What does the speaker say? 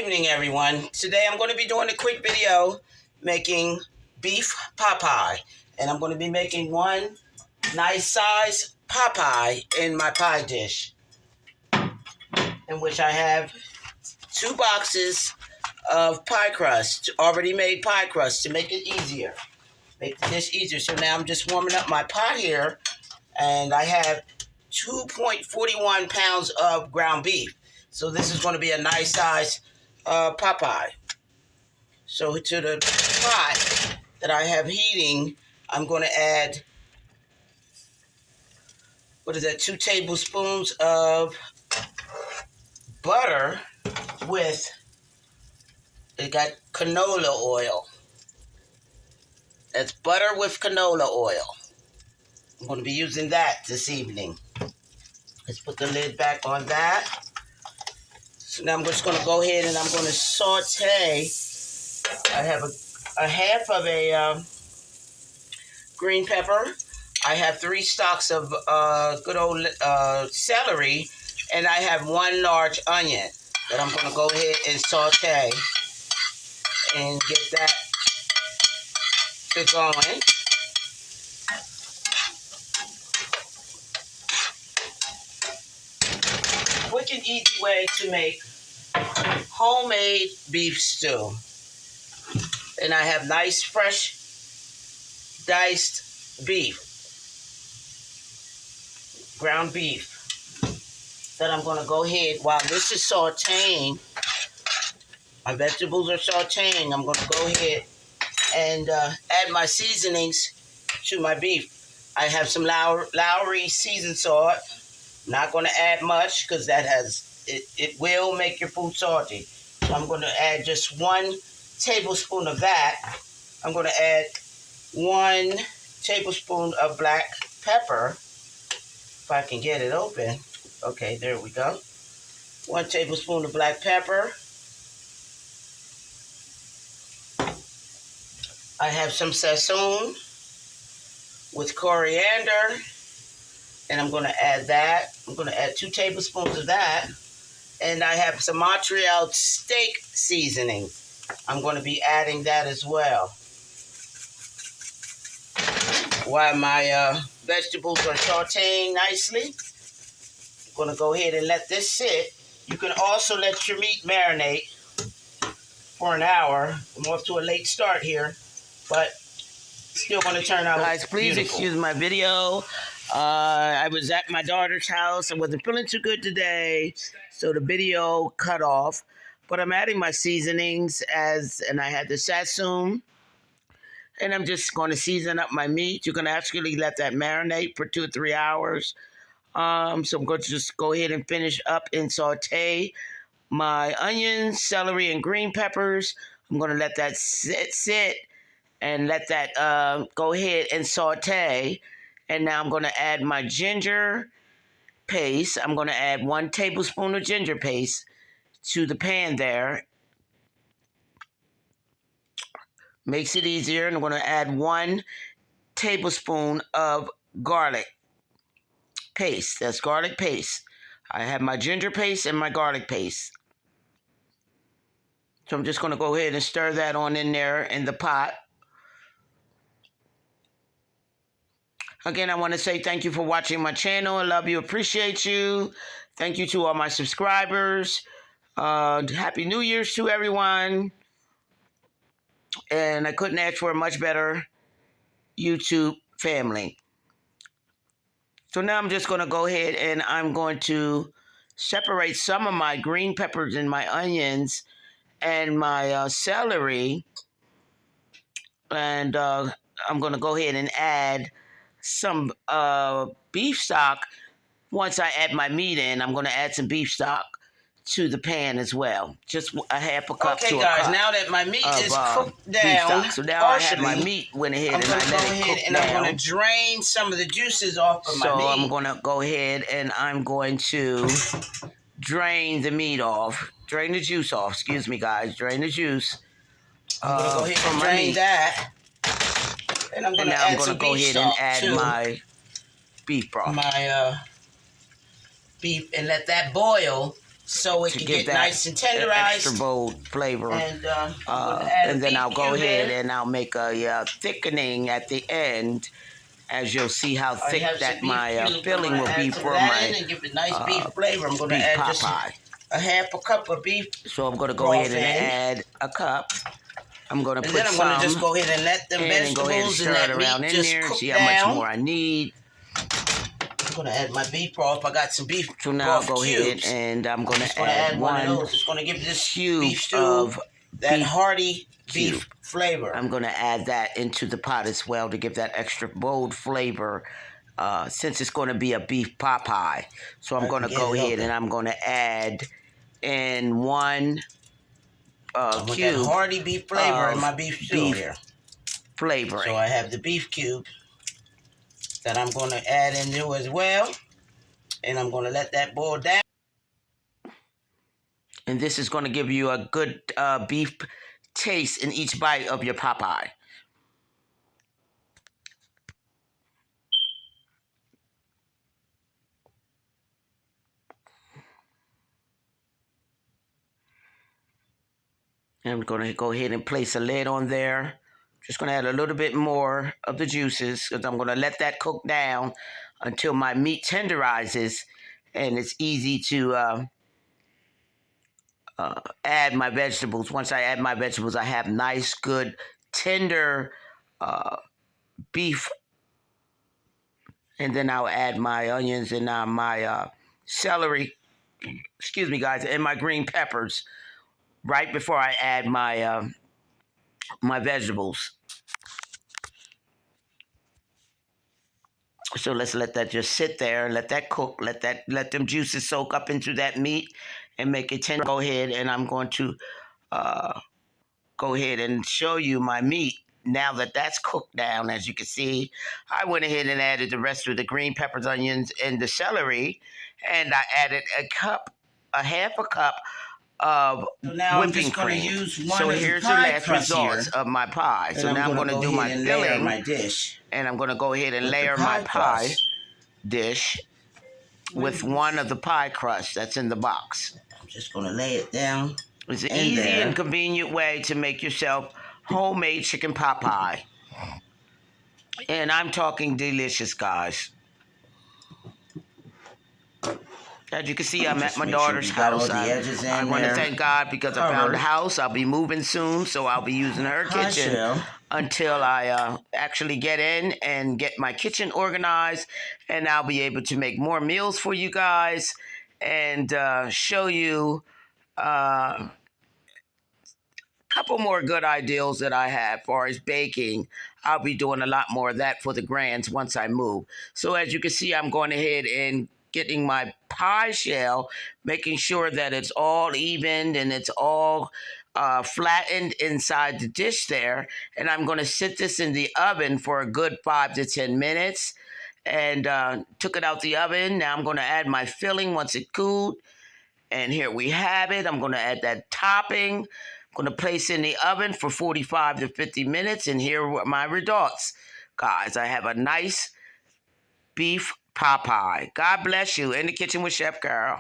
evening, everyone. Today I'm going to be doing a quick video making beef pot pie. And I'm going to be making one nice size pot pie in my pie dish, in which I have 2 boxes of pie crust, already made pie crust to make it easier. Make the dish easier. So now I'm just warming up my pot here, and I have 2.41 pounds of ground beef. So this is going to be a nice size pot pie. So to the pot that I have heating, I'm going to add, 2 tablespoons of butter with, it got canola oil. That's butter with canola oil. I'm going to be using that this evening. Let's put the lid back on that. So now I'm just going to go ahead and I'm going to saute. I have a half of a green pepper. I have 3 stalks of good old celery, and I have 1 large onion that I'm going to go ahead and saute and get that to going. Quick and easy way to make homemade beef stew. And I have nice, fresh, diced beef, ground beef, that I'm going to go ahead, while this is sauteing, my vegetables are sauteing, I'm going to go ahead and add my seasonings to my beef. I have some Lowry seasoned salt. I'm not going to add much because that it will make your food salty. So I'm going to add just 1 tablespoon of that. I'm going to add 1 tablespoon of black pepper, if I can get it open. Okay, there we go. 1 tablespoon of black pepper. I have some sassoon with coriander, and I'm going to add that. I'm going to add 2 tablespoons of that. And I have some Montreal steak seasoning. I'm going to be adding that as well. While my vegetables are sauteing nicely, I'm going to go ahead and let this sit. You can also let your meat marinate for an hour. I'm off to a late start here, but still going to turn out beautiful. Guys, please excuse my video. I was at my daughter's house. I wasn't feeling too good today, so the video cut off. But I'm adding my seasonings and I had the sassoon. And I'm just going to season up my meat. You're going to actually let that marinate for 2 or 3 hours. So I'm going to just go ahead and finish up and saute my onions, celery, and green peppers. I'm going to let that sit and let that go ahead and saute. And now I'm going to add my ginger paste. I'm going to add 1 tablespoon of ginger paste to the pan there. Makes it easier. And I'm going to add 1 tablespoon of garlic paste. That's garlic paste. I have my ginger paste and my garlic paste. So I'm just going to go ahead and stir that on in there in the pot. Again, I want to say thank you for watching my channel. I love you, appreciate you. Thank you to all my subscribers. Happy New Year's to everyone. And I couldn't ask for a much better YouTube family. So now I'm just going to go ahead and I'm going to separate some of my green peppers and my onions and my celery. And I'm going to go ahead and add some beef stock. Once I add my meat in, I'm going to add some beef stock to the pan as well. Just a half a cup to a cup. Okay, guys, now that my meat is cooked down, so now partially, I have my meat went ahead and I let it cook down. I'm going to drain some of the juices off of my meat. So I'm going to go ahead and I'm going to drain the meat off. Drain the juice off. Excuse me, guys. Drain the juice. I'm going to go ahead and drain that. And I'm going to add some beef stock to my beef broth. My beef, and let that boil so it can get nice and tenderized. Extra bold flavor. And and then I'll go ahead and I'll make a thickening at the end, as you'll see how thick that my filling will be for my and give it nice beef flavor. I'm going to add just a half a cup of beef. So I'm going to go ahead and add a cup. I'm going to put then I'm going to just go ahead and let them vegetables and that meat just cook see down. how much more I need. I'm going to add my beef broth. I got some beef broth. So now I'll go ahead and I'm going to add one of those. It's going to give this cube beef stew of that hearty beef flavor. I'm going to add that into the pot as well to give that extra bold flavor, since it's going to be a beef pot pie. So I'm going to go ahead and I'm going to add in one cube that hearty beef flavor in my beef stew here. Flavoring. So I have the beef cube that I'm going to add into as well. And I'm going to let that boil down. And this is going to give you a good beef taste in each bite of your pot pie. And I'm going to go ahead and place a lid on there. Just going to add a little bit more of the juices because I'm going to let that cook down until my meat tenderizes. And it's easy to add my vegetables. Once I add my vegetables, I have nice, good, tender beef. And then I'll add my onions and my celery, excuse me, guys, and my green peppers right before I add my my vegetables. So let's let that just sit there, let that cook, let them juices soak up into that meat and make it tender. Go ahead and I'm going to go ahead and show you my meat. Now that that's cooked down, as you can see, I went ahead and added the rest of the green peppers, onions, and the celery, and I added a half a cup of whipping cream. So here's the last results of my pie. So now I'm going to do my filling, my dish, and I'm going to go ahead and layer my pie dish with one of the pie crusts that's in the box. I'm just going to lay it down. It's an easy and convenient way to make yourself homemade chicken pot pie. And I'm talking delicious, guys. As you can see, I'm at my daughter's house. I want to thank God because I found a house. I'll be moving soon, so I'll be using her kitchen until I actually get in and get my kitchen organized. And I'll be able to make more meals for you guys and show you couple more good ideas that I have as far as baking. I'll be doing a lot more of that for the grands once I move. So as you can see, I'm going ahead and getting my pie shell, making sure that it's all evened and it's all flattened inside the dish there. And I'm going to sit this in the oven for a good 5 to 10 minutes. And took it out the oven. Now I'm going to add my filling once it cooled. And here we have it. I'm going to add that topping. I'm going to place in the oven for 45 to 50 minutes. And here are my results. Guys, I have a nice beef pot pie. God bless you. In the kitchen with Chef Carol.